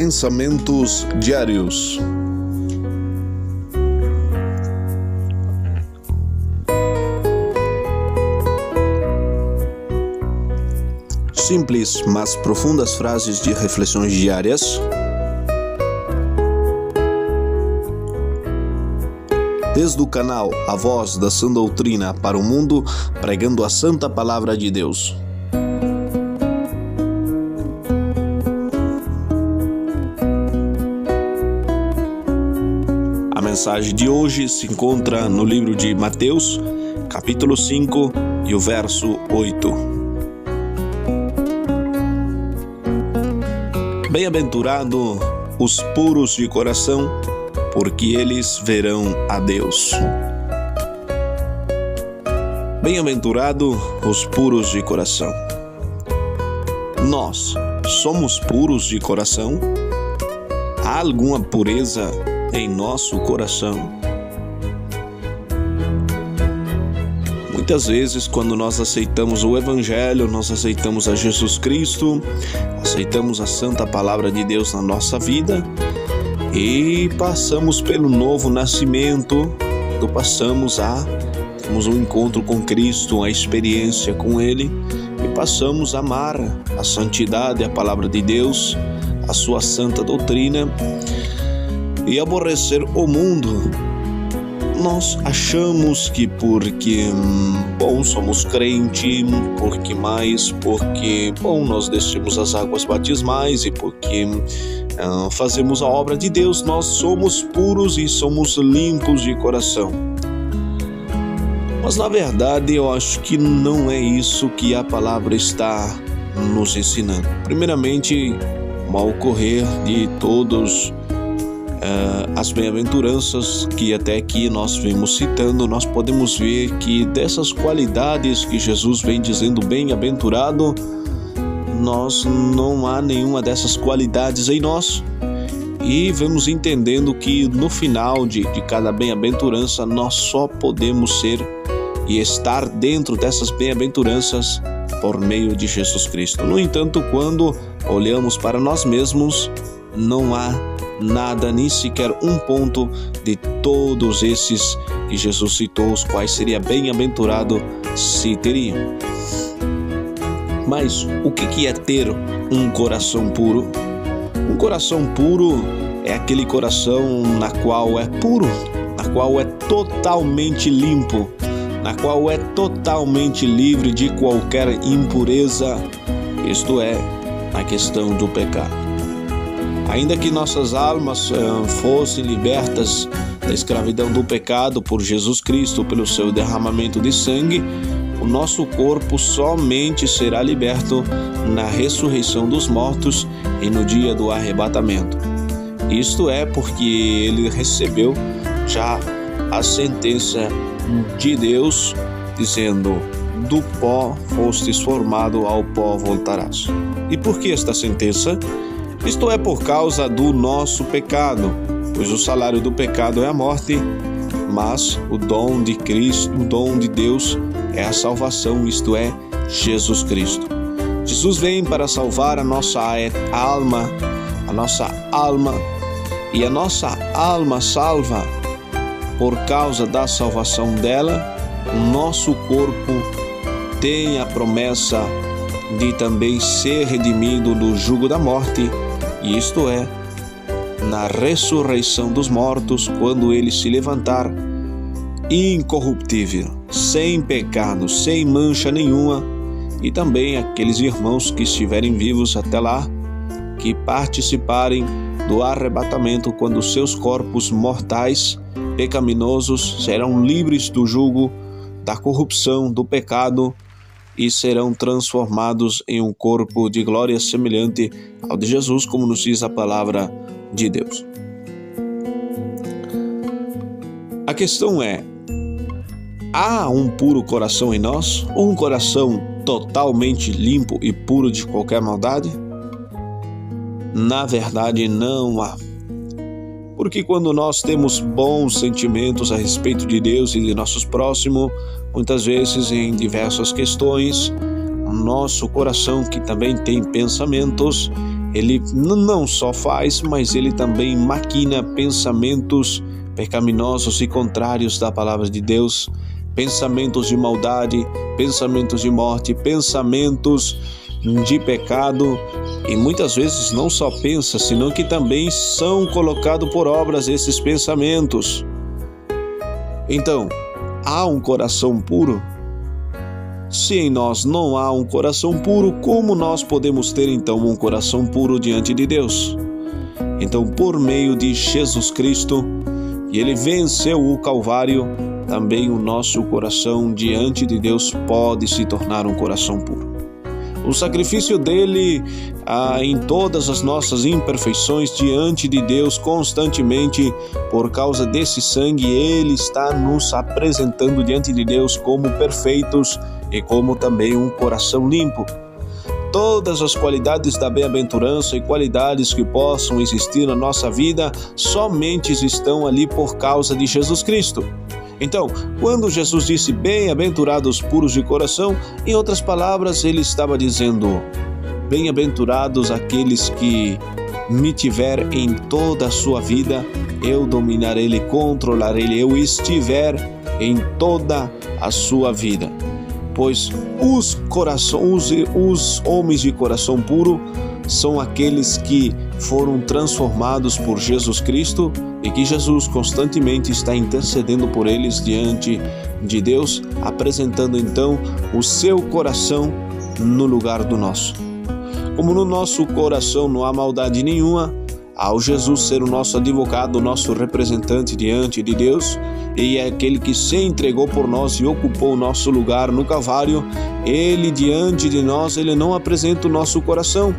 Pensamentos diários. Simples, mas profundas frases de reflexões diárias. Desde o canal A Voz da Sã Doutrina para o Mundo, pregando a Santa Palavra de Deus. A mensagem de hoje se encontra no livro de Mateus, capítulo 5 e o verso 8. Bem-aventurado os puros de coração, porque eles verão a Deus. Bem-aventurado os puros de coração. Nós somos puros de coração? Há alguma pureza em nosso coração? Muitas vezes, quando nós aceitamos o Evangelho, nós aceitamos a Jesus Cristo, aceitamos a Santa Palavra de Deus na nossa vida e passamos pelo novo nascimento, temos um encontro com Cristo, uma experiência com Ele e passamos a amar a santidade, a Palavra de Deus, a sua santa doutrina e aborrecer o mundo. Nós achamos que porque somos crente, porque nós descemos as águas batismais e porque fazemos a obra de Deus, nós somos puros e somos limpos de coração. Mas na verdade eu acho que não é isso que a palavra está nos ensinando. Primeiramente, ao ocorrer de todos as bem-aventuranças que até aqui nós vemos citando, nós podemos ver que dessas qualidades que Jesus vem dizendo bem-aventurado, não há nenhuma dessas qualidades em nós. E vamos entendendo que no final de cada bem-aventurança nós só podemos ser e estar dentro dessas bem-aventuranças por meio de Jesus Cristo. No entanto, quando olhamos para nós mesmos, não há nada, nem sequer um ponto de todos esses que Jesus citou, os quais seria bem-aventurado se teriam. Mas o que é ter um coração puro? Um coração puro é aquele coração na qual é puro, na qual é totalmente limpo, na qual é totalmente livre de qualquer impureza, isto é, na questão do pecado. Ainda que nossas almas fossem libertas da escravidão do pecado por Jesus Cristo, pelo seu derramamento de sangue, o nosso corpo somente será liberto na ressurreição dos mortos e no dia do arrebatamento. Isto é porque ele recebeu já a sentença de Deus, dizendo: do pó fostes formado, ao pó voltarás. E por que esta sentença? Isto é por causa do nosso pecado, pois o salário do pecado é a morte, mas o dom de Cristo, o dom de Deus é a salvação, isto é, Jesus Cristo. Jesus vem para salvar a nossa alma, e a nossa alma salva. Por causa da salvação dela, o nosso corpo tem a promessa de também ser redimido do jugo da morte, e isto é, na ressurreição dos mortos, quando ele se levantar incorruptível, sem pecado, sem mancha nenhuma, e também aqueles irmãos que estiverem vivos até lá, que participarem do arrebatamento, quando seus corpos mortais, pecaminosos, serão livres do jugo, da corrupção, do pecado, e serão transformados em um corpo de glória semelhante ao de Jesus, como nos diz a palavra de Deus. A questão é: há um puro coração em nós? Ou um coração totalmente limpo e puro de qualquer maldade? Na verdade, não há. Porque quando nós temos bons sentimentos a respeito de Deus e de nossos próximos, muitas vezes em diversas questões, o nosso coração, que também tem pensamentos, ele não só faz, mas ele também maquina pensamentos pecaminosos e contrários da palavra de Deus, pensamentos de maldade, pensamentos de morte, pensamentos de pecado, e muitas vezes não só pensa, senão que também são colocados por obras esses pensamentos. Então, há um coração puro? Se em nós não há um coração puro, como nós podemos ter então um coração puro diante de Deus? Então, por meio de Jesus Cristo, e ele venceu o Calvário, também o nosso coração diante de Deus pode se tornar um coração puro. O sacrifício dele em todas as nossas imperfeições diante de Deus constantemente, por causa desse sangue, ele está nos apresentando diante de Deus como perfeitos e como também um coração limpo. Todas as qualidades da bem-aventurança e qualidades que possam existir na nossa vida somente estão ali por causa de Jesus Cristo. Então, quando Jesus disse bem-aventurados puros de coração, em outras palavras, ele estava dizendo: bem-aventurados aqueles que me tiver em toda a sua vida, eu dominarei ele, controlarei ele, eu estiver em toda a sua vida. Pois os homens de coração puro são aqueles que foram transformados por Jesus Cristo e que Jesus constantemente está intercedendo por eles diante de Deus, apresentando então o seu coração no lugar do nosso. Como no nosso coração não há maldade nenhuma, ao Jesus ser o nosso advogado, o nosso representante diante de Deus, e é aquele que se entregou por nós e ocupou o nosso lugar no Calvário, ele diante de nós, ele não apresenta o nosso coração,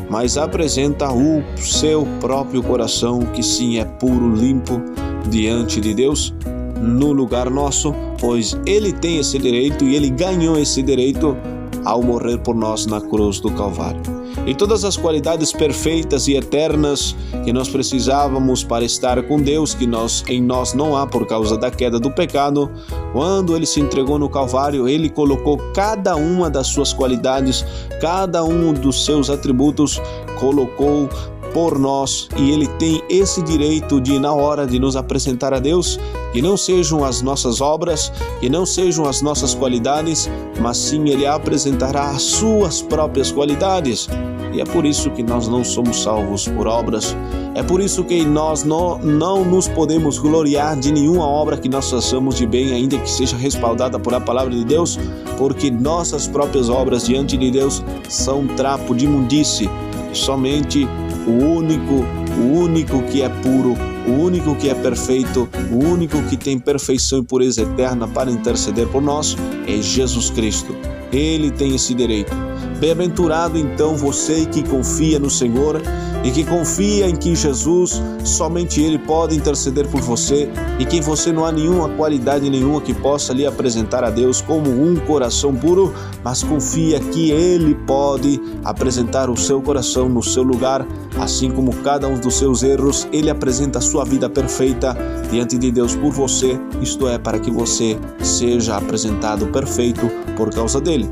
mas apresenta o seu próprio coração, que sim é puro, limpo diante de Deus, no lugar nosso, pois ele tem esse direito e ele ganhou esse direito ao morrer por nós na cruz do Calvário. E todas as qualidades perfeitas e eternas que nós precisávamos para estar com Deus, que em nós não há por causa da queda do pecado, quando ele se entregou no Calvário, ele colocou cada uma das suas qualidades, cada um dos seus atributos, colocou por nós, e ele tem esse direito de, na hora de nos apresentar a Deus, que não sejam as nossas obras, que não sejam as nossas qualidades, mas sim ele apresentará as suas próprias qualidades. E é por isso que nós não somos salvos por obras, é por isso que nós não nos podemos gloriar de nenhuma obra que nós façamos de bem, ainda que seja respaldada por a palavra de Deus, porque nossas próprias obras diante de Deus são trapo de imundície. Somente o único que é puro, o único que é perfeito, o único que tem perfeição e pureza eterna para interceder por nós é Jesus Cristo. Ele tem esse direito. Bem-aventurado então você que confia no Senhor e que confia em que Jesus, somente Ele pode interceder por você, e que você não há nenhuma qualidade nenhuma que possa lhe apresentar a Deus como um coração puro, mas confia que Ele pode apresentar o seu coração no seu lugar, assim como cada um dos seus erros, Ele apresenta a sua vida perfeita diante de Deus por você, isto é, para que você seja apresentado perfeito por causa dele.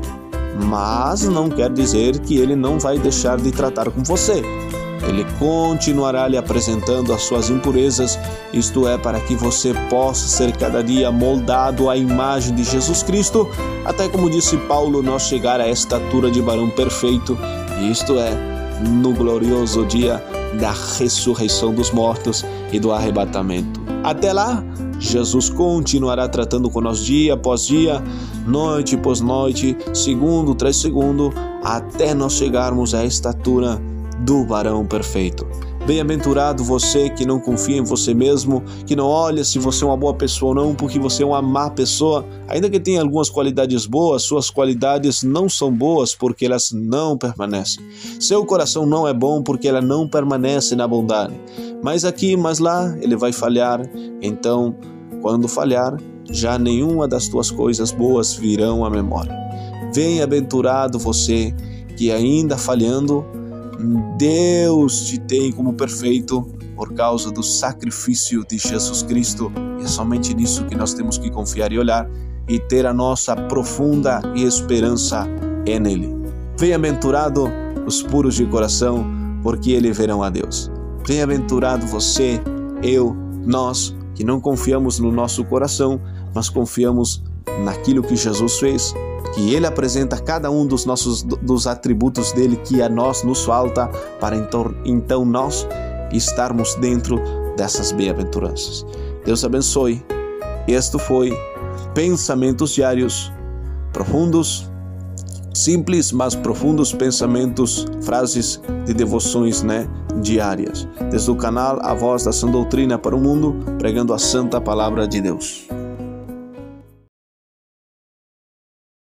Mas não quer dizer que ele não vai deixar de tratar com você. Ele continuará lhe apresentando as suas impurezas, isto é, para que você possa ser cada dia moldado à imagem de Jesus Cristo, até como disse Paulo, nós chegar à estatura de varão perfeito, isto é, no glorioso dia da ressurreição dos mortos e do arrebatamento. Até lá, Jesus continuará tratando conosco dia após dia, noite após noite, segundo tras segundo, até nós chegarmos à estatura do varão perfeito. Bem-aventurado você que não confia em você mesmo, que não olha se você é uma boa pessoa ou não, porque você é uma má pessoa. Ainda que tenha algumas qualidades boas, suas qualidades não são boas porque elas não permanecem. Seu coração não é bom porque ela não permanece na bondade. Mas aqui, mas lá, ele vai falhar. Então, quando falhar, já nenhuma das tuas coisas boas virão à memória. Bem-aventurado você que ainda falhando, Deus te tem como perfeito por causa do sacrifício de Jesus Cristo. E é somente nisso que nós temos que confiar e olhar e ter a nossa profunda esperança nele. Bem-aventurado os puros de coração, porque eles verão a Deus. Bem-aventurado você, eu, nós, que não confiamos no nosso coração, mas confiamos naquilo que Jesus fez, que Ele apresenta cada um dos atributos dele que a nós nos falta, para então nós estarmos dentro dessas bem-aventuranças. Deus abençoe. Este foi Pensamentos Diários, profundos, simples, mas profundos pensamentos, frases de devoções, diárias. Desde o canal A Voz da Sã Doutrina para o Mundo, pregando a Santa Palavra de Deus.